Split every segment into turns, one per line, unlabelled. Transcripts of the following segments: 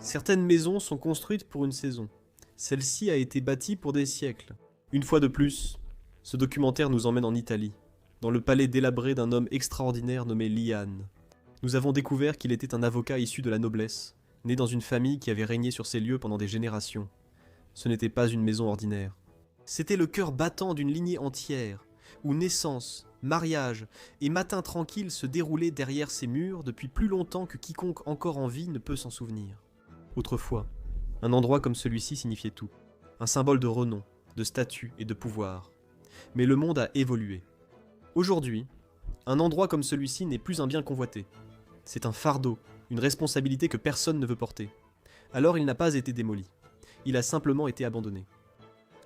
Certaines maisons sont construites pour une saison. Celle-ci a été bâtie pour des siècles. Une fois de plus, ce documentaire nous emmène en Italie, dans le palais délabré d'un homme extraordinaire nommé Lian. Nous avons découvert qu'il était un avocat issu de la noblesse, né dans une famille qui avait régné sur ces lieux pendant des générations. Ce n'était pas une maison ordinaire. C'était le cœur battant d'une lignée entière, où naissance, mariage et matin tranquille se déroulaient derrière ces murs depuis plus longtemps que quiconque encore en vie ne peut s'en souvenir. Autrefois, un endroit comme celui-ci signifiait tout, un symbole de renom, de statut et de pouvoir. Mais le monde a évolué. Aujourd'hui, un endroit comme celui-ci n'est plus un bien convoité. C'est un fardeau, une responsabilité que personne ne veut porter. Alors il n'a pas été démoli. Il a simplement été abandonné.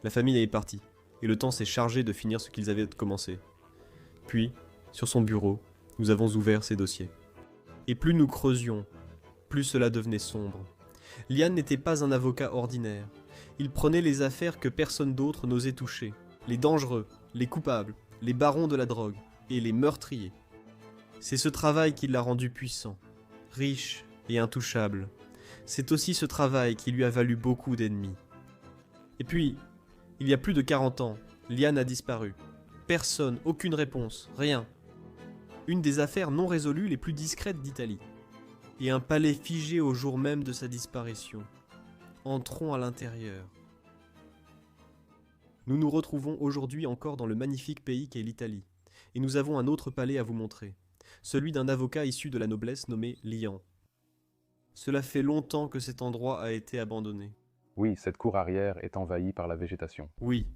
La famille est partie, et le temps s'est chargé de finir ce qu'ils avaient commencé. Puis, sur son bureau, nous avons ouvert ses dossiers. Et plus nous creusions, plus cela devenait sombre. Lian n'était pas un avocat ordinaire. Il prenait les affaires que personne d'autre n'osait toucher. Les dangereux, les coupables, les barons de la drogue et les meurtriers. C'est ce travail qui l'a rendu puissant, riche et intouchable. C'est aussi ce travail qui lui a valu beaucoup d'ennemis. Et puis, il y a plus de 40 ans, Lian a disparu. Personne, aucune réponse, rien. Une des affaires non résolues les plus discrètes d'Italie. Et un palais figé au jour même de sa disparition. Entrons à l'intérieur. Nous nous retrouvons aujourd'hui encore dans le magnifique pays qu'est l'Italie. Et nous avons un autre palais à vous montrer. Celui d'un avocat issu de la noblesse nommé Lian. Cela fait longtemps que cet endroit a été abandonné.
Oui, cette cour arrière est envahie par la végétation.
Oui,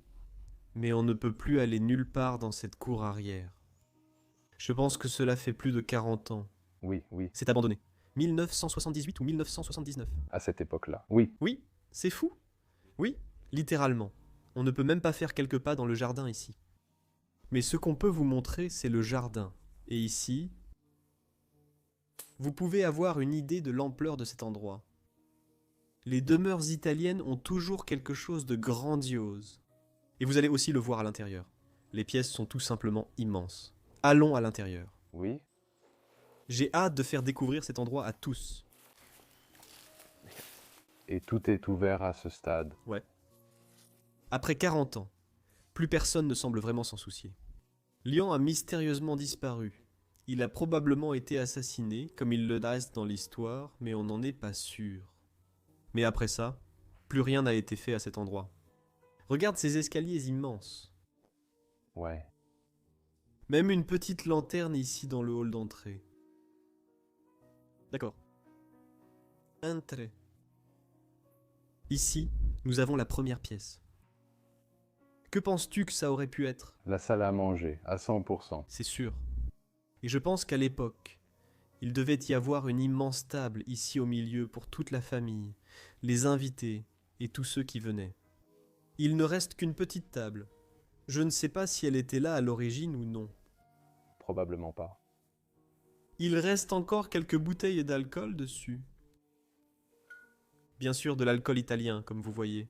mais on ne peut plus aller nulle part dans cette cour arrière. Je pense que cela fait plus de 40 ans.
Oui, oui,
C'est abandonné. 1978 ou 1979.
à cette époque-là. Oui,
Oui, c'est fou. Oui, littéralement. On ne peut même pas faire quelques pas dans le jardin ici. Mais ce qu'on peut vous montrer, c'est le jardin. Et ici, vous pouvez avoir une idée de l'ampleur de cet endroit. Les demeures italiennes ont toujours quelque chose de grandiose. Et vous allez aussi le voir à l'intérieur. Les pièces sont tout simplement immenses. Allons à l'intérieur.
oui.
J'ai hâte de faire découvrir cet endroit à tous.
Et tout est ouvert à ce stade.
Ouais. Après 40 ans, plus personne ne semble vraiment s'en soucier. Lian a mystérieusement disparu. Il a probablement été assassiné, comme il le reste dans l'histoire, mais on n'en est pas sûr. Mais après ça, plus rien n'a été fait à cet endroit. Regarde ces escaliers immenses.
Ouais.
Même une petite lanterne ici dans le hall d'entrée. D'accord. Entrez. Ici, nous avons la première pièce. Que penses-tu que ça aurait pu être?
La salle à manger, à 100%.
C'est sûr. Et je pense qu'à l'époque, il devait y avoir une immense table ici au milieu pour toute la famille, les invités et tous ceux qui venaient. Il ne reste qu'une petite table. Je ne sais pas si elle était là à l'origine ou non.
Probablement pas.
Il reste encore quelques bouteilles d'alcool dessus. Bien sûr de l'alcool italien, comme vous voyez.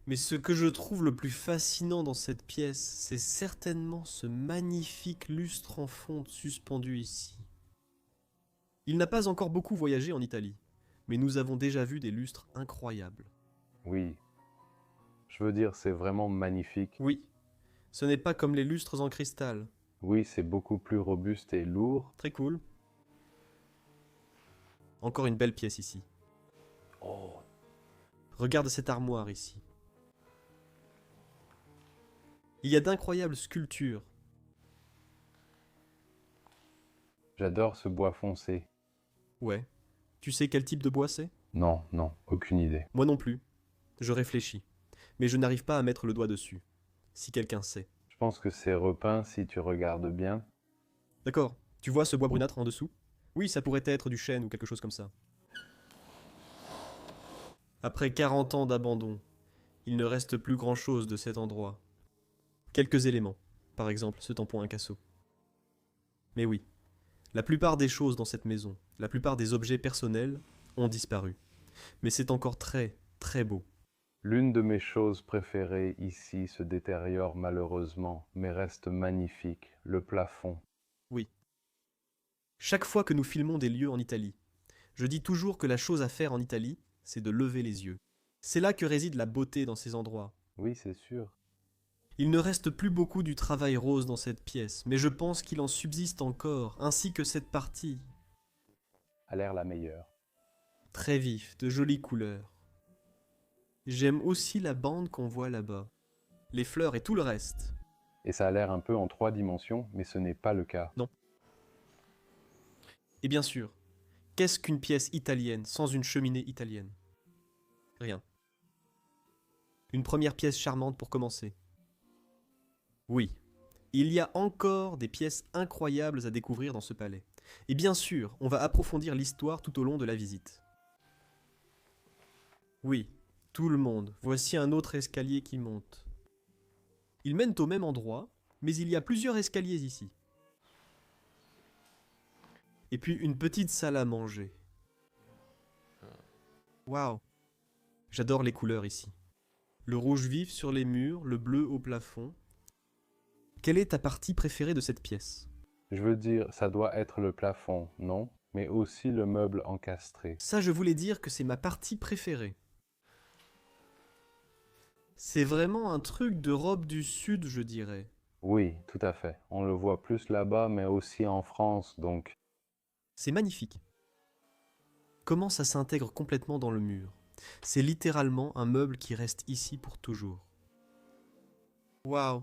Mais ce que je trouve le plus fascinant dans cette pièce, c'est certainement ce magnifique lustre en fonte suspendu ici. Il n'a pas encore beaucoup voyagé en Italie, mais nous avons déjà vu des lustres incroyables.
Oui. Je veux dire, c'est vraiment magnifique.
Oui, ce n'est pas comme les lustres en cristal.
Oui, c'est beaucoup plus robuste et lourd.
Très cool. Encore une belle pièce ici.
Oh,
Regarde cette armoire ici. Il y a d'incroyables sculptures.
j'adore ce bois foncé.
Ouais. Tu sais quel type de bois c'est?
Non, non, aucune idée.
Moi non plus. Je réfléchis. Mais je n'arrive pas à mettre le doigt dessus. Si quelqu'un sait.
Je pense que c'est repeint si tu regardes bien.
D'accord. Tu vois ce bois brunâtre en dessous? Oui, ça pourrait être du chêne ou quelque chose comme ça. Après 40 ans d'abandon, il ne reste plus grand-chose de cet endroit. Quelques éléments. Par exemple, ce tampon incasso. Mais oui, la plupart des choses dans cette maison, la plupart des objets personnels, ont disparu. Mais c'est encore très, très beau.
L'une de mes choses préférées ici se détériore malheureusement, mais reste magnifique, le plafond.
Oui. Chaque fois que nous filmons des lieux en Italie, Je dis toujours que la chose à faire en Italie, c'est de lever les yeux. C'est là que réside la beauté dans ces endroits.
Oui, c'est sûr.
Il ne reste plus beaucoup du travail rose dans cette pièce, mais je pense qu'il en subsiste encore, ainsi que cette partie.
A l'air la meilleure.
Très vif, de jolies couleurs. J'aime aussi la bande qu'on voit là-bas. Les fleurs et tout le reste.
Et ça a l'air un peu en 3 dimensions, mais ce n'est pas le cas.
Non. Et bien sûr, qu'est-ce qu'une pièce italienne sans une cheminée italienne? Rien. Une première pièce charmante pour commencer. Oui, il y a encore des pièces incroyables à découvrir dans ce palais. Et bien sûr, on va approfondir l'histoire tout au long de la visite. Oui, tout le monde, voici un autre escalier qui monte. Ils mènent au même endroit, mais il y a plusieurs escaliers ici. Et puis une petite salle à manger. Waouh! J'adore les couleurs ici. Le rouge vif sur les murs, le bleu au plafond. Quelle est ta partie préférée de cette pièce?
Je veux dire, ça doit être le plafond, non? Mais aussi le meuble encastré.
Ça, je voulais dire que c'est ma partie préférée. C'est vraiment un truc d'Europe du Sud, je dirais.
Oui, tout à fait. On le voit plus là-bas, mais aussi en France, donc.
C'est magnifique. Comment ça s'intègre complètement dans le mur? C'est littéralement un meuble qui reste ici pour toujours. Waouh!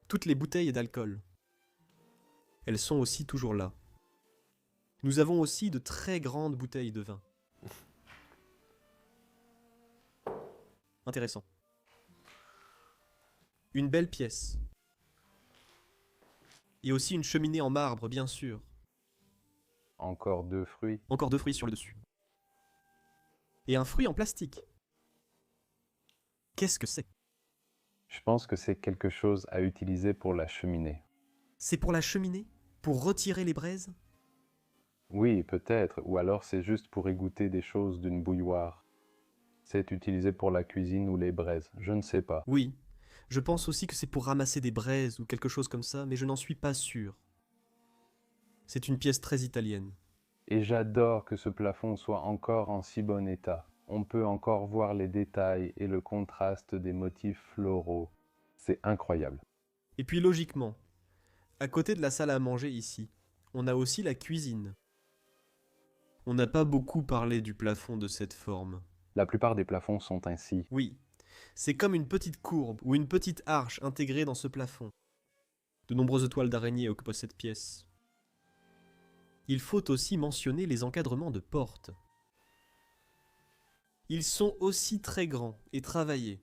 Toutes les bouteilles d'alcool. Elles sont aussi toujours là. Nous avons aussi de très grandes bouteilles de vin. Intéressant. Une belle pièce. Et aussi une cheminée en marbre, bien sûr.
Encore 2 fruits.
Encore 2 fruits sur le dessus. Et un fruit en plastique. Qu'est-ce que c'est?
Je pense que c'est quelque chose à utiliser pour la cheminée.
C'est pour la cheminée? Pour retirer les braises?
Oui, peut-être, ou alors c'est juste pour égoutter des choses d'une bouilloire. C'est utilisé pour la cuisine ou les braises, je ne sais pas.
Oui. Je pense aussi que c'est pour ramasser des braises ou quelque chose comme ça, mais je n'en suis pas sûr. C'est une pièce très italienne.
Et j'adore que ce plafond soit encore en si bon état. On peut encore voir les détails et le contraste des motifs floraux. C'est incroyable.
Et puis logiquement, à côté de la salle à manger ici, on a aussi la cuisine. On n'a pas beaucoup parlé du plafond de cette forme.
La plupart des plafonds sont ainsi.
Oui, c'est comme une petite courbe ou une petite arche intégrée dans ce plafond. De nombreuses toiles d'araignée occupent cette pièce. Il faut aussi mentionner les encadrements de portes. Ils sont aussi très grands et travaillés.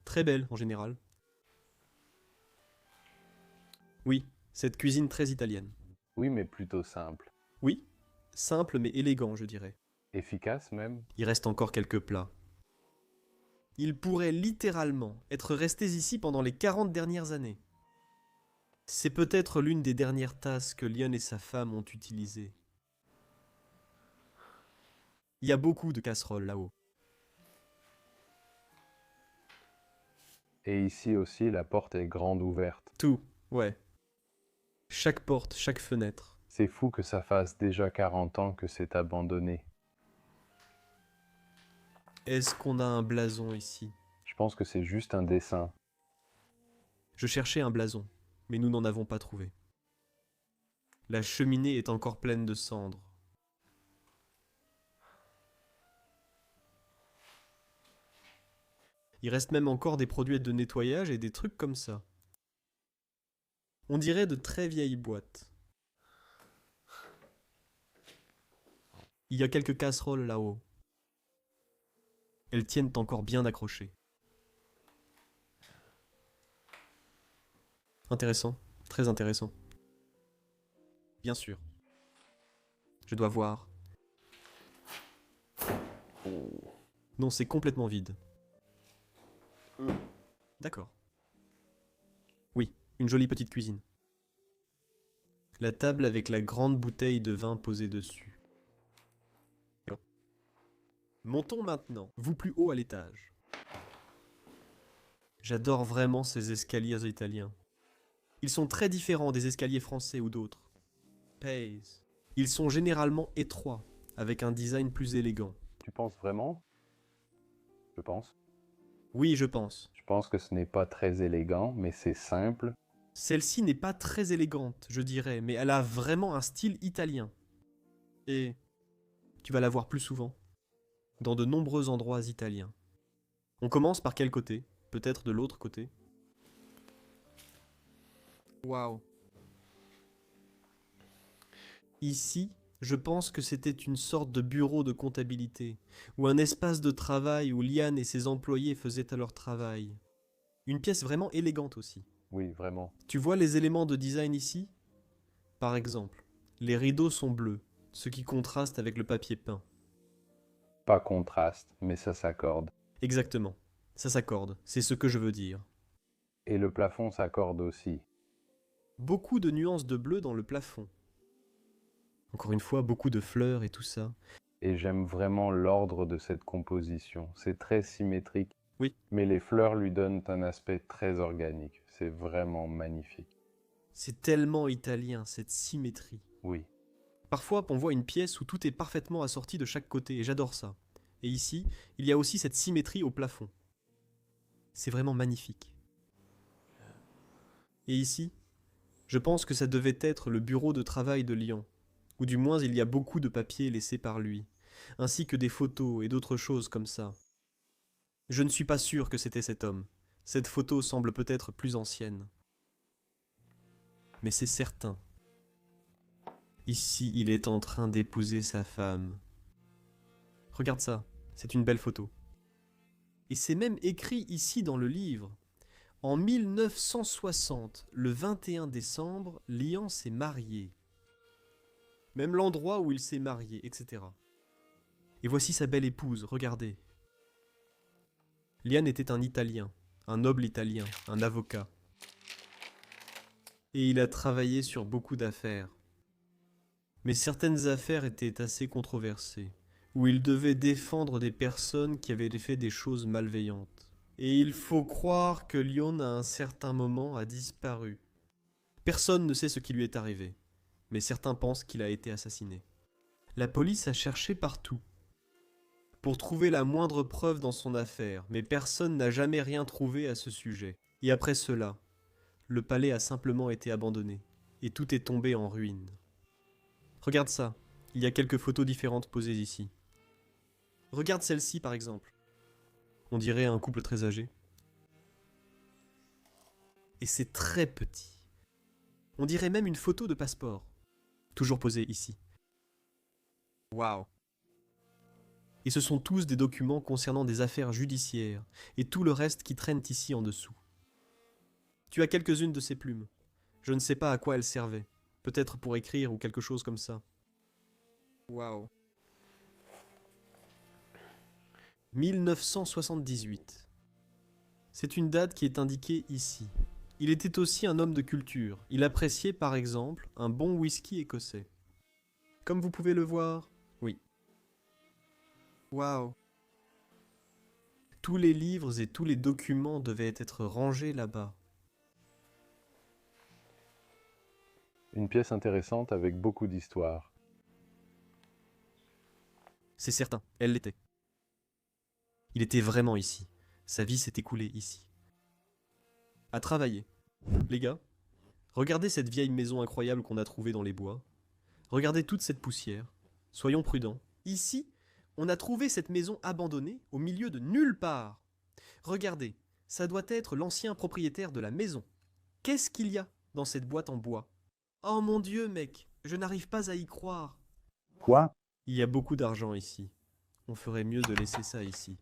Très belles en général. Oui, cette cuisine très italienne.
Oui, mais plutôt simple.
Oui, simple mais élégant, je dirais.
Efficace même.
Il reste encore quelques plats. Ils pourraient littéralement être restés ici pendant les 40 dernières années. C'est peut-être l'une des dernières tasses que Lyon et sa femme ont utilisées. Il y a beaucoup de casseroles là-haut.
Et ici aussi, la porte est grande ouverte.
Tout, ouais. Chaque porte, chaque fenêtre.
C'est fou que ça fasse déjà 40 ans que c'est abandonné.
Est-ce qu'on a un blason ici?
Je pense que c'est juste un dessin.
Je cherchais un blason, mais nous n'en avons pas trouvé. La cheminée est encore pleine de cendres. Il reste même encore des produits de nettoyage et des trucs comme ça. On dirait de très vieilles boîtes. Il y a quelques casseroles là-haut. Elles tiennent encore bien accrochées. Intéressant, très intéressant. Bien sûr. Je dois voir. Non, c'est complètement vide. D'accord. Oui, une jolie petite cuisine. La table avec la grande bouteille de vin posée dessus. Montons maintenant, vous plus haut à l'étage. J'adore vraiment ces escaliers italiens. Ils sont très différents des escaliers français ou d'autres. Pays. Ils sont généralement étroits, avec un design plus élégant.
Tu penses vraiment? Je pense.
Oui, je pense.
Je pense que ce n'est pas très élégant, mais c'est simple.
Celle-ci n'est pas très élégante, je dirais, mais elle a vraiment un style italien. Et tu vas la voir plus souvent, dans de nombreux endroits italiens. On commence par quel côté? Peut-être de l'autre côté? Waouh. Ici, je pense que c'était une sorte de bureau de comptabilité, ou un espace de travail où Liane et ses employés faisaient leur travail. Une pièce vraiment élégante aussi.
Oui, vraiment.
Tu vois les éléments de design ici? Par exemple, les rideaux sont bleus, ce qui contraste avec le papier peint.
Pas contraste, mais ça s'accorde.
Exactement, ça s'accorde, c'est ce que je veux dire.
Et le plafond s'accorde aussi.
Beaucoup de nuances de bleu dans le plafond. Encore une fois, beaucoup de fleurs et tout ça.
Et j'aime vraiment l'ordre de cette composition. C'est très symétrique.
Oui.
Mais les fleurs lui donnent un aspect très organique. C'est vraiment magnifique.
C'est tellement italien, cette symétrie.
Oui.
Parfois, on voit une pièce où tout est parfaitement assorti de chaque côté, et j'adore ça. Et ici, il y a aussi cette symétrie au plafond. C'est vraiment magnifique. Et ici, je pense que ça devait être le bureau de travail de Lian, ou du moins il y a beaucoup de papiers laissés par lui, ainsi que des photos et d'autres choses comme ça. Je ne suis pas sûr que c'était cet homme. Cette photo semble peut-être plus ancienne. Mais c'est certain. Ici, il est en train d'épouser sa femme. Regarde ça, c'est une belle photo. Et c'est même écrit ici dans le livre. En 1960, le 21 décembre, Lian s'est marié. Même l'endroit où il s'est marié, etc. Et voici sa belle épouse, regardez. Lian était un Italien, un noble Italien, un avocat. Et il a travaillé sur beaucoup d'affaires. Mais certaines affaires étaient assez controversées, où il devait défendre des personnes qui avaient fait des choses malveillantes. Et il faut croire que Lian à un certain moment a disparu. Personne ne sait ce qui lui est arrivé, mais certains pensent qu'il a été assassiné. La police a cherché partout pour trouver la moindre preuve dans son affaire, mais personne n'a jamais rien trouvé à ce sujet. Et après cela, le palais a simplement été abandonné, et tout est tombé en ruine. Regarde ça, il y a quelques photos différentes posées ici. Regarde celle-ci par exemple. On dirait un couple très âgé. Et c'est très petit. On dirait même une photo de passeport. Toujours posée ici. Waouh. Et ce sont tous des documents concernant des affaires judiciaires, et tout le reste qui traîne ici en dessous. Tu as quelques-unes de ces plumes. Je ne sais pas à quoi elles servaient. Peut-être pour écrire ou quelque chose comme ça. Waouh. 1978. C'est une date qui est indiquée ici. Il était aussi un homme de culture. Il appréciait par exemple un bon whisky écossais. Comme vous pouvez le voir, oui. Waouh. Tous les livres et tous les documents devaient être rangés là-bas.
Une pièce intéressante avec beaucoup d'histoire.
C'est certain, elle l'était. Il était vraiment ici. Sa vie s'est écoulée ici. À travailler. Les gars, regardez cette vieille maison incroyable qu'on a trouvée dans les bois. Regardez toute cette poussière. Soyons prudents. Ici, on a trouvé cette maison abandonnée au milieu de nulle part. Regardez, ça doit être l'ancien propriétaire de la maison. Qu'est-ce qu'il y a dans cette boîte en bois? Oh mon Dieu, mec, je n'arrive pas à y croire.
Quoi?
Il y a beaucoup d'argent ici. On ferait mieux de laisser ça ici.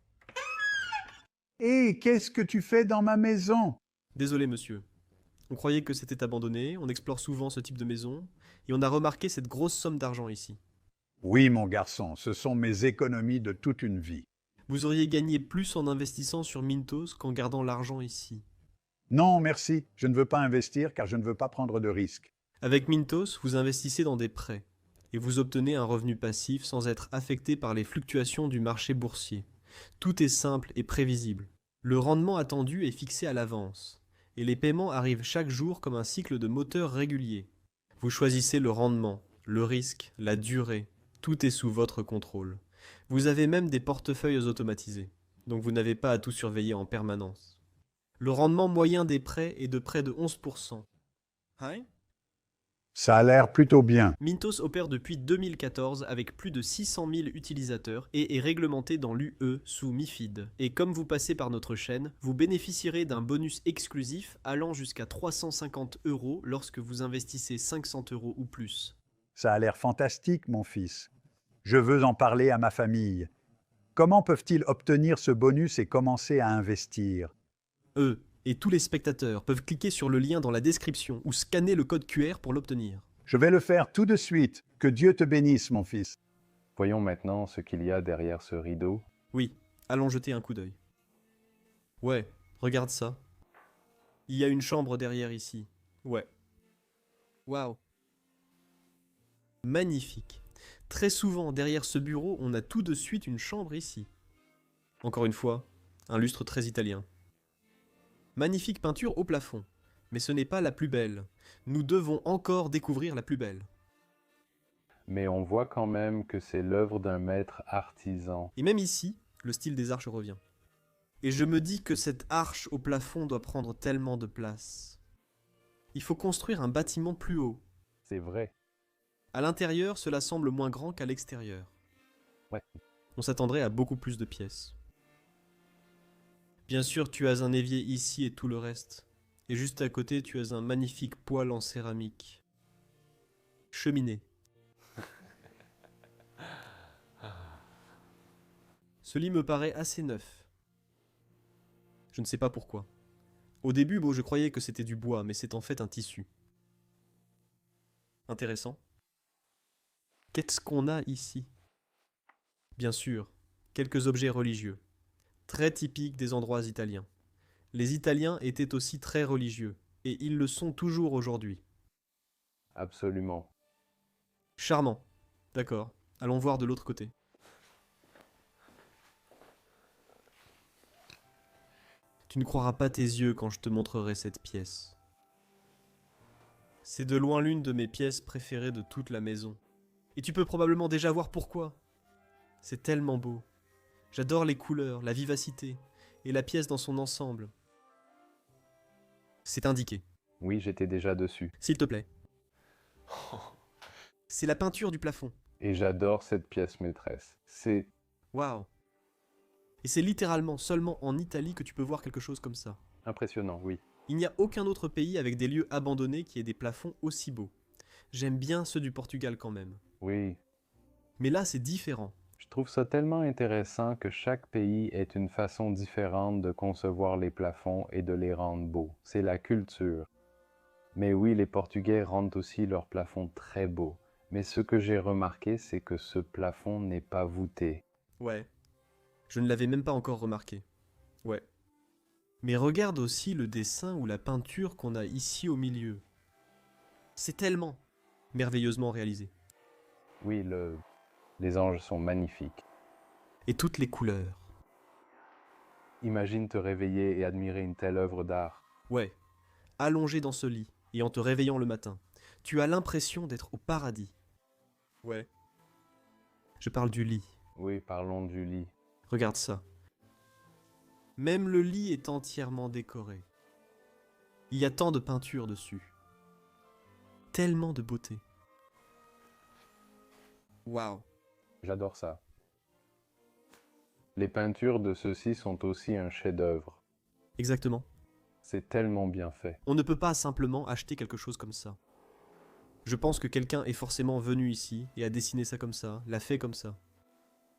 Hé, qu'est-ce que tu fais dans ma maison?
Désolé, monsieur. On croyait que c'était abandonné, on explore souvent ce type de maison, et on a remarqué cette grosse somme d'argent ici.
Oui, mon garçon, ce sont mes économies de toute une vie.
Vous auriez gagné plus en investissant sur Mintos qu'en gardant l'argent ici.
Non, merci, je ne veux pas investir car je ne veux pas prendre de risques.
Avec Mintos, vous investissez dans des prêts, et vous obtenez un revenu passif sans être affecté par les fluctuations du marché boursier. Tout est simple et prévisible. Le rendement attendu est fixé à l'avance, et les paiements arrivent chaque jour comme un cycle de moteur régulier. Vous choisissez le rendement, le risque, la durée, Tout est sous votre contrôle. Vous avez même des portefeuilles automatisés, donc vous n'avez pas à tout surveiller en permanence. Le rendement moyen des prêts est de près de 11%. Hein?
Ça a l'air plutôt bien.
Mintos opère depuis 2014 avec plus de 600 000 utilisateurs et est réglementé dans l'UE sous MiFID. Et comme vous passez par notre chaîne, vous bénéficierez d'un bonus exclusif allant jusqu'à 350 € lorsque vous investissez 500 € ou plus.
Ça a l'air fantastique, mon fils. Je veux en parler à ma famille. Comment peuvent-ils obtenir ce bonus et commencer à investir?
Eux et tous les spectateurs peuvent cliquer sur le lien dans la description ou scanner le code QR pour l'obtenir.
Je vais le faire tout de suite. Que Dieu te bénisse, mon fils.
Voyons maintenant ce qu'il y a derrière ce rideau.
Oui, allons jeter un coup d'œil. Ouais, regarde ça. Il y a une chambre derrière ici. Ouais. Waouh. Magnifique. Très souvent, derrière ce bureau, on a tout de suite une chambre ici. Encore une fois, un lustre très italien. Magnifique peinture au plafond. Mais ce n'est pas la plus belle. Nous devons encore découvrir la plus belle.
Mais on voit quand même que c'est l'œuvre d'un maître artisan.
Et même ici, le style des arches revient. Et je me dis que cette arche au plafond doit prendre tellement de place. Il faut construire un bâtiment plus haut.
C'est vrai.
À l'intérieur, cela semble moins grand qu'à l'extérieur.
Ouais.
On s'attendrait à beaucoup plus de pièces. Bien sûr, tu as un évier ici et tout le reste. Et juste à côté, tu as un magnifique poêle en céramique. Cheminée. Ce lit me paraît assez neuf. Je ne sais pas pourquoi. Au début, je croyais que c'était du bois, mais c'est en fait un tissu. Intéressant. Qu'est-ce qu'on a ici? Bien sûr, quelques objets religieux, très typiques des endroits italiens. Les Italiens étaient aussi très religieux, et ils le sont toujours aujourd'hui.
Absolument.
Charmant. D'accord, allons voir de l'autre côté. Tu ne croiras pas tes yeux quand je te montrerai cette pièce. C'est de loin l'une de mes pièces préférées de toute la maison. Et tu peux probablement déjà voir pourquoi. C'est tellement beau. J'adore les couleurs, la vivacité, et la pièce dans son ensemble. C'est indiqué.
Oui, j'étais déjà dessus.
S'il te plaît. C'est la peinture du plafond.
Et j'adore cette pièce maîtresse. C'est...
Waouh. Et c'est littéralement seulement en Italie que tu peux voir quelque chose comme ça.
impressionnant, oui.
Il n'y a aucun autre pays avec des lieux abandonnés qui aient des plafonds aussi beaux. J'aime bien ceux du Portugal quand même.
Oui.
Mais là, c'est différent.
Je trouve ça tellement intéressant que chaque pays ait une façon différente de concevoir les plafonds et de les rendre beaux. C'est la culture. Mais oui, les Portugais rendent aussi leurs plafonds très beaux. Mais ce que j'ai remarqué, c'est que ce plafond n'est pas voûté.
Ouais. Je ne l'avais même pas encore remarqué. Ouais. Mais regarde aussi le dessin ou la peinture qu'on a ici au milieu. C'est tellement merveilleusement réalisé.
Oui, les anges sont magnifiques.
Et toutes les couleurs.
Imagine te réveiller et admirer une telle œuvre d'art.
Ouais. Allongé dans ce lit et en te réveillant le matin, tu as l'impression d'être au paradis. Ouais. Je parle du lit.
Oui, parlons du lit.
Regarde ça. Même le lit est entièrement décoré. Il y a tant de peinture dessus. Tellement de beauté. Waouh.
J'adore ça. Les peintures de ceux-ci sont aussi un chef-d'œuvre.
Exactement.
C'est tellement bien fait.
On ne peut pas simplement acheter quelque chose comme ça. Je pense que quelqu'un est forcément venu ici et a dessiné ça comme ça, l'a fait comme ça.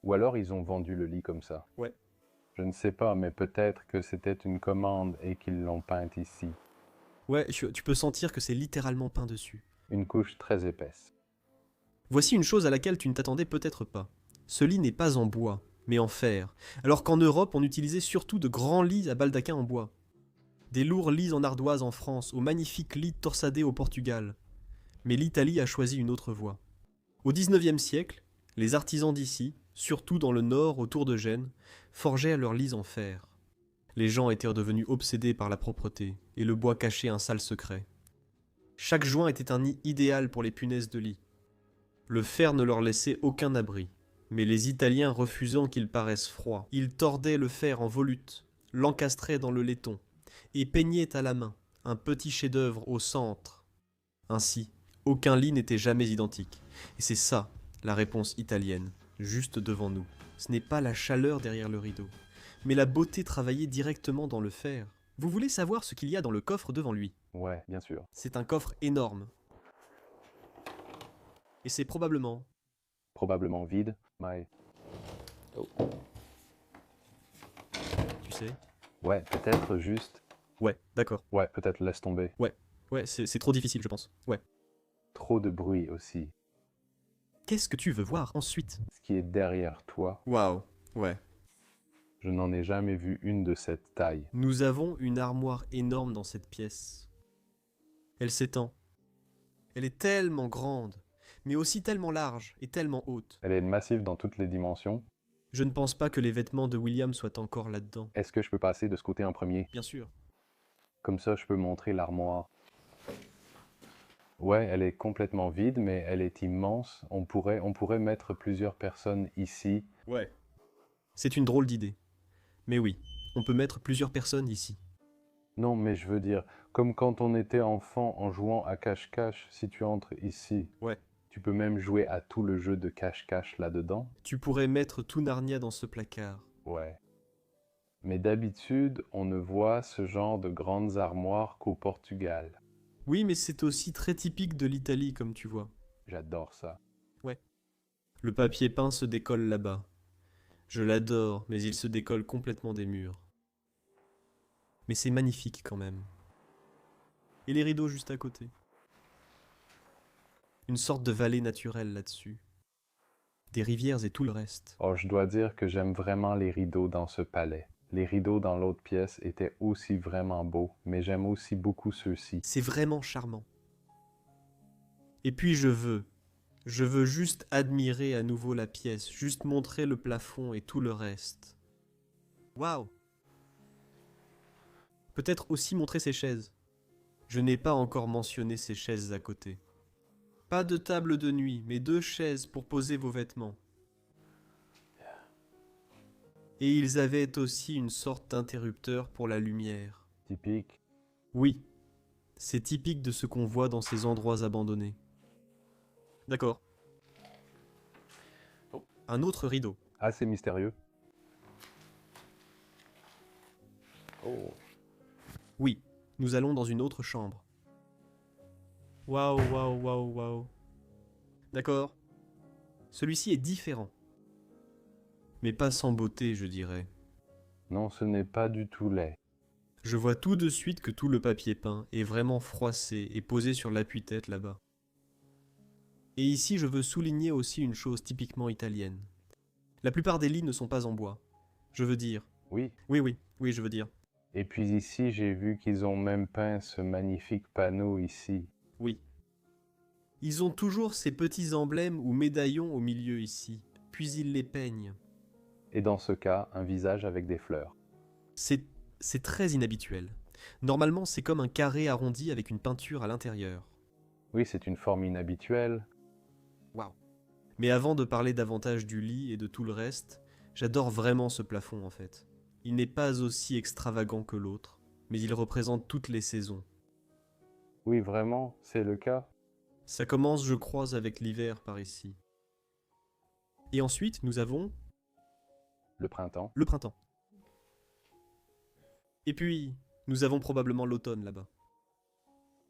Ou alors ils ont vendu le lit comme ça.
Ouais.
Je ne sais pas, mais peut-être que c'était une commande et qu'ils l'ont peinte ici.
Ouais, tu peux sentir que c'est littéralement peint dessus.
Une couche très épaisse.
Voici une chose à laquelle tu ne t'attendais peut-être pas. Ce lit n'est pas en bois, mais en fer, alors qu'en Europe on utilisait surtout de grands lits à baldaquin en bois. Des lourds lits en ardoise en France, aux magnifiques lits torsadés au Portugal. Mais l'Italie a choisi une autre voie. Au XIXe siècle, les artisans d'ici, surtout dans le nord autour de Gênes, forgeaient leurs lits en fer. Les gens étaient devenus obsédés par la propreté, et le bois cachait un sale secret. Chaque joint était un nid idéal pour les punaises de lit. Le fer ne leur laissait aucun abri. Mais les Italiens refusant qu'il paraisse froid, ils tordaient le fer en volutes, l'encastraient dans le laiton, et peignaient à la main un petit chef-d'œuvre au centre. Ainsi, aucun lit n'était jamais identique. Et c'est ça, la réponse italienne, juste devant nous. Ce n'est pas la chaleur derrière le rideau, mais la beauté travaillée directement dans le fer. Vous voulez savoir ce qu'il y a dans le coffre devant lui?
Ouais, bien sûr.
C'est un coffre énorme. Et c'est probablement...
Probablement vide, mais...
Tu sais?
Ouais, peut-être juste...
Ouais, d'accord.
Ouais, peut-être laisse tomber.
Ouais, c'est trop difficile, je pense. Ouais.
Trop de bruit aussi.
Qu'est-ce que tu veux voir ensuite?
Ce qui est derrière toi,
Waouh, ouais.
je n'en ai jamais vu une de cette taille.
Nous avons une armoire énorme dans cette pièce. Elle s'étend. Elle est tellement grande, mais aussi tellement large et tellement haute.
Elle est massive dans toutes les dimensions.
Je ne pense pas que les vêtements de William soient encore là-dedans.
Est-ce que je peux passer de ce côté en premier?
Bien sûr.
Comme ça, je peux montrer l'armoire. Ouais, elle est complètement vide, mais elle est immense. On pourrait mettre plusieurs personnes ici.
Ouais. C'est une drôle d'idée. Mais oui, on peut mettre plusieurs personnes ici.
Non, mais je veux dire, comme quand on était enfant en jouant à cache-cache, si tu entres ici,
Ouais.
tu peux même jouer à tout le jeu de cache-cache là-dedans.
Tu pourrais mettre tout Narnia dans ce placard.
Ouais. Mais d'habitude, on ne voit ce genre de grandes armoires qu'au Portugal.
Oui, mais c'est aussi très typique de l'Italie, comme tu vois.
J'adore ça.
Le papier peint se décolle là-bas. Je l'adore, mais il se décolle complètement des murs. Mais c'est magnifique quand même. Et les rideaux juste à côté. Une sorte de vallée naturelle là-dessus. Des rivières et tout le reste.
Oh, je dois dire que j'aime vraiment les rideaux dans ce palais. Les rideaux dans l'autre pièce étaient aussi vraiment beaux, mais j'aime aussi beaucoup ceux-ci.
C'est vraiment charmant. Et puis je veux juste admirer à nouveau la pièce, juste montrer le plafond et tout le reste. Waouh! Peut-être aussi montrer ces chaises. Je n'ai pas encore mentionné ces chaises à côté. Pas de table de nuit, mais 2 chaises pour poser vos vêtements. Et ils avaient aussi une sorte d'interrupteur pour la lumière.
Typique.
Oui, c'est typique de ce qu'on voit dans ces endroits abandonnés. D'accord. Un autre rideau.
Assez mystérieux. Oh.
Oui, nous allons dans une autre chambre. Waouh, waouh, waouh, waouh. D'accord. Celui-ci est différent. Mais pas sans beauté, je dirais.
Non, ce n'est pas du tout laid.
Je vois tout de suite que tout le papier peint est vraiment froissé et posé sur l'appui-tête là-bas. Et ici, je veux souligner aussi une chose typiquement italienne. La plupart des lits ne sont pas en bois. Je veux dire...
Oui.
Oui, je veux dire...
Et puis ici, j'ai vu qu'ils ont même peint ce magnifique panneau ici.
Oui. Ils ont toujours ces petits emblèmes ou médaillons au milieu ici, puis ils les peignent.
Et dans ce cas, un visage avec des fleurs.
C'est très inhabituel. Normalement, c'est comme un carré arrondi avec une peinture à l'intérieur.
Oui, c'est une forme inhabituelle.
Waouh. Mais avant de parler davantage du lit et de tout le reste, j'adore vraiment ce plafond en fait. Il n'est pas aussi extravagant que l'autre, mais il représente toutes les saisons.
Oui, vraiment, c'est le cas.
Ça commence, je crois, avec l'hiver par ici. Et ensuite, nous avons
Le printemps.
le printemps. Et puis, nous avons probablement l'automne là-bas.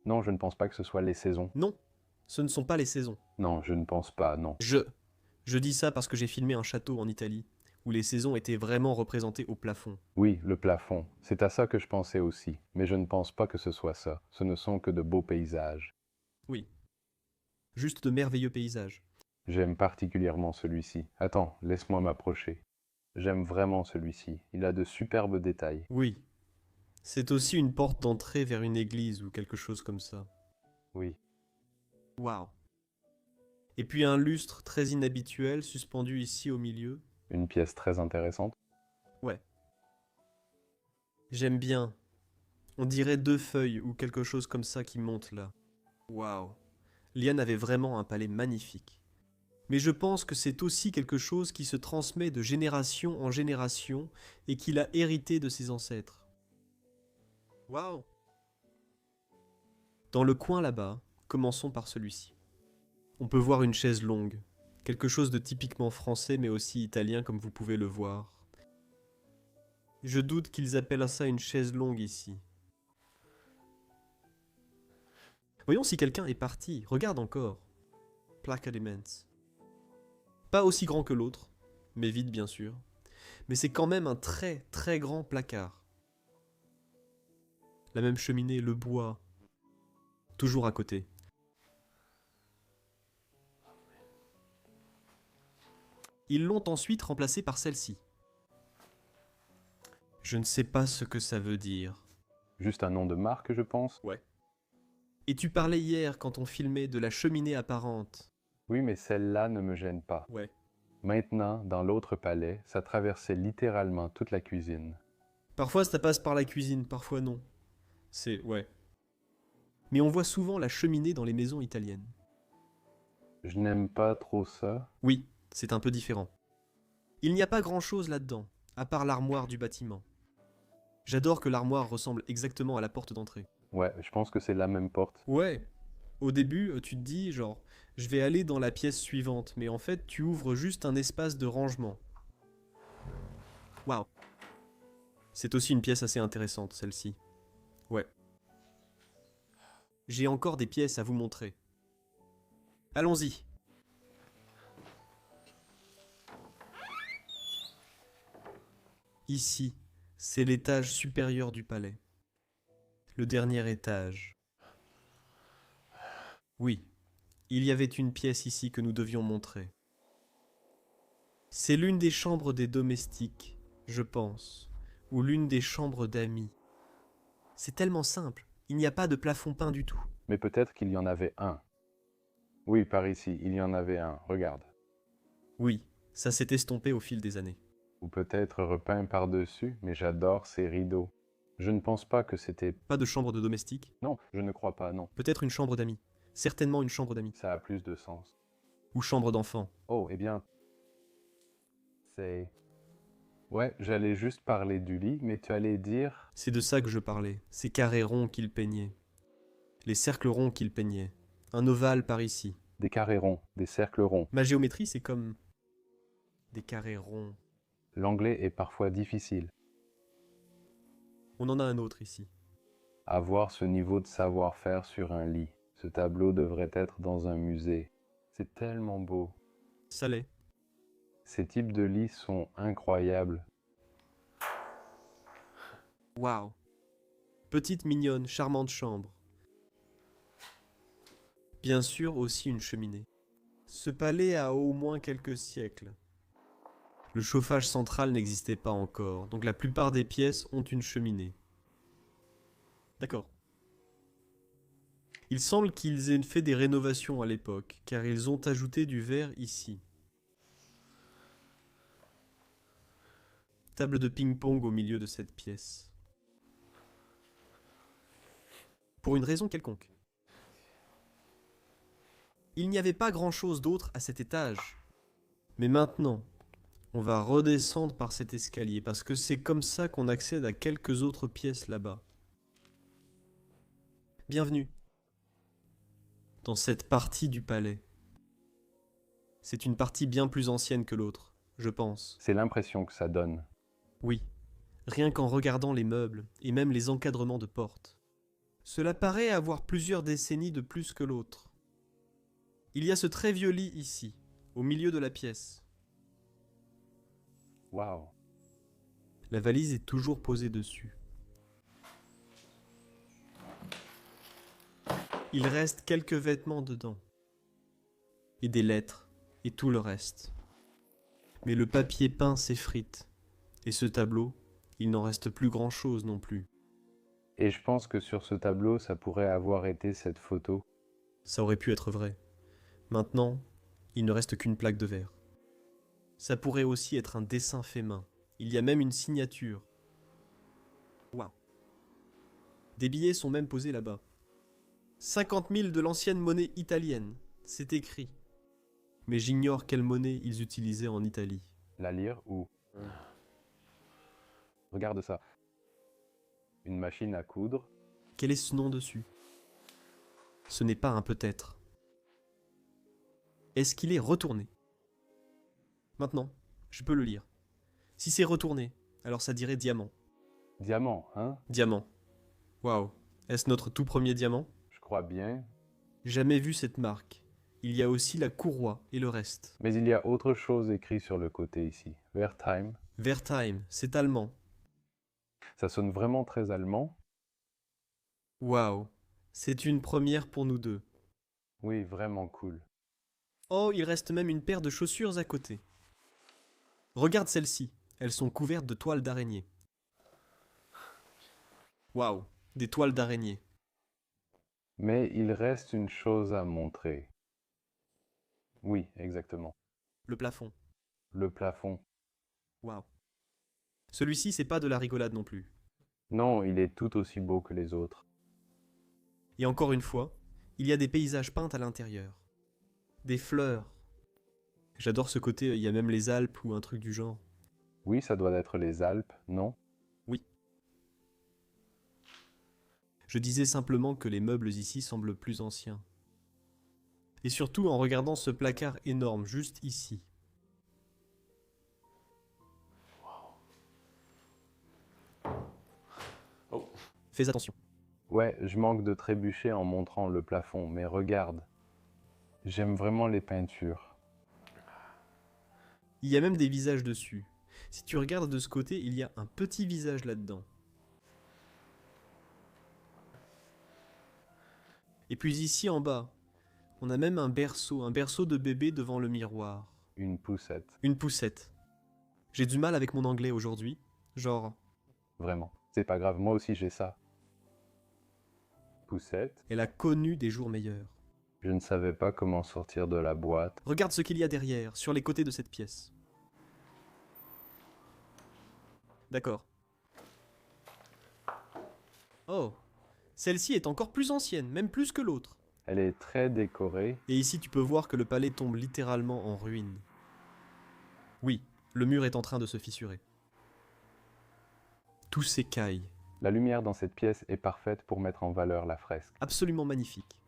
Non, je ne pense pas que ce soit les saisons.
Non, ce ne sont pas les saisons.
Non, je ne pense pas, non.
Je dis ça parce que j'ai filmé un château en Italie, où les saisons étaient vraiment représentées au plafond.
Oui, le plafond. C'est à ça que je pensais aussi. Mais je ne pense pas que ce soit ça. Ce ne sont que de beaux paysages.
Oui. Juste de merveilleux paysages.
J'aime particulièrement celui-ci. Attends, laisse-moi m'approcher. J'aime vraiment celui-ci. Il a de superbes détails.
Oui. C'est aussi une porte d'entrée vers une église ou quelque chose comme ça.
Oui.
Waouh. Et puis un lustre très inhabituel suspendu ici au milieu.
Une pièce très intéressante.
Ouais. J'aime bien. On dirait 2 feuilles ou quelque chose comme ça qui monte là. Waouh. Liane avait vraiment un palais magnifique. Mais je pense que c'est aussi quelque chose qui se transmet de génération en génération et qu'il a hérité de ses ancêtres. Waouh! Dans le coin là-bas, commençons par celui-ci. On peut voir une chaise longue, quelque chose de typiquement français mais aussi italien comme vous pouvez le voir. Je doute qu'ils appellent ça une chaise longue ici. Voyons si quelqu'un est parti, regarde encore. Placard immense. Pas aussi grand que l'autre, mais vide bien sûr. Mais c'est quand même un très très grand placard. La même cheminée, le bois, toujours à côté. Ils l'ont ensuite remplacée par celle-ci. Je ne sais pas ce que ça veut dire.
Juste un nom de marque, je pense.
Ouais. Et tu parlais hier quand on filmait de la cheminée apparente.
Oui, mais celle-là ne me gêne pas.
Ouais.
Maintenant, dans l'autre palais, ça traversait littéralement toute la cuisine.
Parfois ça passe par la cuisine, parfois non. Ouais. Mais on voit souvent la cheminée dans les maisons italiennes.
Je n'aime pas trop ça.
Oui, c'est un peu différent. Il n'y a pas grand-chose là-dedans, à part l'armoire du bâtiment. J'adore que l'armoire ressemble exactement à la porte d'entrée.
Ouais, je pense que c'est la même porte.
Ouais. Au début, tu te dis, genre, je vais aller dans la pièce suivante, mais en fait, tu ouvres juste un espace de rangement. Waouh. C'est aussi une pièce assez intéressante, celle-ci. Ouais. J'ai encore des pièces à vous montrer. Allons-y. Ici, c'est l'étage supérieur du palais. Le dernier étage. Oui, il y avait une pièce ici que nous devions montrer. C'est l'une des chambres des domestiques, je pense, ou l'une des chambres d'amis. C'est tellement simple, il n'y a pas de plafond peint du tout.
Mais peut-être qu'il y en avait un. Oui, par ici, il y en avait un, regarde.
Oui, ça s'est estompé au fil des années.
Ou peut-être repeint par-dessus, mais j'adore ces rideaux. Je ne pense pas que c'était...
Pas de chambre de domestique.
Non, je ne crois pas, non.
Peut-être une chambre d'amis. Certainement une chambre d'amis.
Ça a plus de sens.
Ou chambre d'enfant.
Oh, eh bien... C'est... Ouais, j'allais juste parler du lit, mais tu allais dire...
C'est de ça que je parlais. Ces carrés ronds qu'il peignait. Les cercles ronds qu'il peignait. Un ovale par ici.
Des carrés ronds, des cercles ronds.
Ma géométrie, c'est comme des carrés ronds.
L'anglais est parfois difficile.
On en a un autre ici.
Avoir ce niveau de savoir-faire sur un lit. Ce tableau devrait être dans un musée. C'est tellement beau.
Ça l'est.
Ces types de lits sont incroyables.
Waouh. Petite mignonne, charmante chambre. Bien sûr aussi une cheminée. Ce palais a au moins quelques siècles. Le chauffage central n'existait pas encore, donc la plupart des pièces ont une cheminée. D'accord. Il semble qu'ils aient fait des rénovations à l'époque, car ils ont ajouté du verre ici. Table de ping-pong au milieu de cette pièce. Pour une raison quelconque. Il n'y avait pas grand-chose d'autre à cet étage. Mais maintenant, on va redescendre par cet escalier, parce que c'est comme ça qu'on accède à quelques autres pièces là-bas. Bienvenue dans cette partie du palais. C'est une partie bien plus ancienne que l'autre, je pense.
C'est l'impression que ça donne.
Oui, rien qu'en regardant les meubles et même les encadrements de portes. Cela paraît avoir plusieurs décennies de plus que l'autre. Il y a ce très vieux lit ici, au milieu de la pièce.
Waouh.
La valise est toujours posée dessus. Il reste quelques vêtements dedans. Et des lettres, et tout le reste. Mais le papier peint s'effrite. Et ce tableau, il n'en reste plus grand-chose non plus.
Et je pense que sur ce tableau, ça pourrait avoir été cette photo.
Ça aurait pu être vrai. Maintenant, il ne reste qu'une plaque de verre. Ça pourrait aussi être un dessin fait main. Il y a même une signature. Waouh. Des billets sont même posés là-bas. 50 000 de l'ancienne monnaie italienne. C'est écrit. mais j'ignore quelle monnaie ils utilisaient en Italie.
La lyre ou... Regarde ça. Une machine à coudre.
Quel est ce nom dessus? Ce n'est pas un peut-être. Est-ce qu'il est retourné? Maintenant, je peux le lire. Si c'est retourné, alors ça dirait diamant.
Diamant, hein?
Diamant. Waouh. Est-ce notre tout premier diamant?
Je crois bien.
Jamais vu cette marque. Il y a aussi la courroie et le reste.
Mais il y a autre chose écrit sur le côté ici. Wertheim.
Wertheim, c'est allemand.
Ça sonne vraiment très allemand.
Waouh. C'est une première pour nous deux.
Oui, vraiment cool.
Oh, il reste même une paire de chaussures à côté. Regarde celles-ci. Elles sont couvertes de toiles d'araignée. Waouh, des toiles d'araignée.
Mais il reste une chose à montrer. Oui, exactement.
Le plafond.
Le plafond.
Waouh. Celui-ci, c'est pas de la rigolade non plus.
Non, il est tout aussi beau que les autres.
Et encore une fois, il y a des paysages peints à l'intérieur. Des fleurs. J'adore ce côté, il y a même les Alpes ou un truc du genre.
Oui, ça doit être les Alpes, non?
Oui. Je disais simplement que les meubles ici semblent plus anciens. Et surtout en regardant ce placard énorme juste ici.
Oh.
Fais attention.
Ouais, je manque de trébucher en montrant le plafond, mais regarde. J'aime vraiment les peintures.
Il y a même des visages dessus. Si tu regardes de ce côté, il y a un petit visage là-dedans. Et puis ici en bas, on a même un berceau de bébé devant le miroir.
Une poussette,
Une poussette. J'ai du mal avec mon anglais aujourd'hui. Genre,
vraiment. C'est pas grave, moi aussi j'ai ça. Poussette.
elle a connu des jours meilleurs.
Je ne savais pas comment sortir de la boîte.
Regarde ce qu'il y a derrière, sur les côtés de cette pièce. D'accord. Oh, celle-ci est encore plus ancienne, même plus que l'autre.
Elle est très décorée.
Et ici tu peux voir que le palais tombe littéralement en ruine. Oui, le mur est en train de se fissurer. Tout s'écaille.
La lumière dans cette pièce est parfaite pour mettre en valeur la fresque.
Absolument magnifique.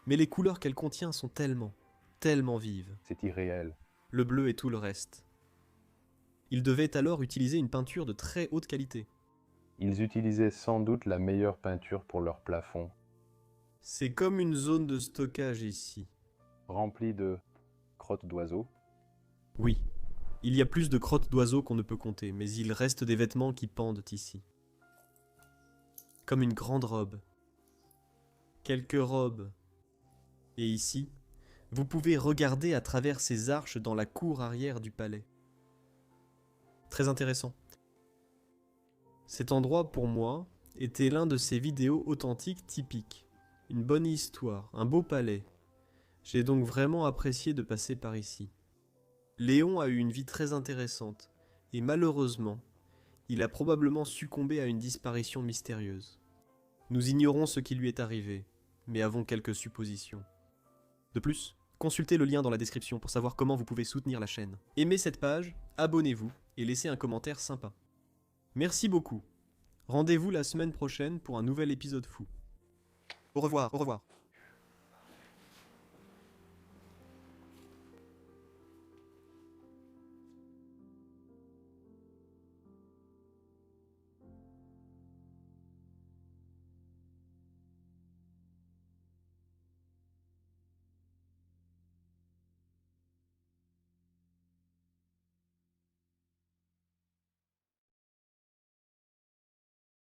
Mais les couleurs qu'elle contient sont tellement vives.
C'est irréel.
Le bleu et tout le reste. Ils devaient alors utiliser une peinture de très haute qualité.
Ils utilisaient sans doute la meilleure peinture pour leur plafond,
C'est comme une zone de stockage ici.
remplie de crottes d'oiseaux.
Oui, il y a plus de crottes d'oiseaux qu'on ne peut compter, mais il reste des vêtements qui pendent ici. Comme une grande robe. Quelques robes. Et ici, vous pouvez regarder à travers ces arches dans la cour arrière du palais. Très intéressant. Cet endroit, pour moi, était l'un de ces vidéos authentiques typiques. Une bonne histoire, un beau palais. J'ai donc vraiment apprécié de passer par ici. Léon a eu une vie très intéressante, et malheureusement, il a probablement succombé à une disparition mystérieuse. Nous ignorons ce qui lui est arrivé, mais avons quelques suppositions. De plus, consultez le lien dans la description pour savoir comment vous pouvez soutenir la chaîne. Aimez cette page, abonnez-vous et laissez un commentaire sympa. Merci beaucoup. Rendez-vous la semaine prochaine pour un nouvel épisode fou. Au revoir, au revoir.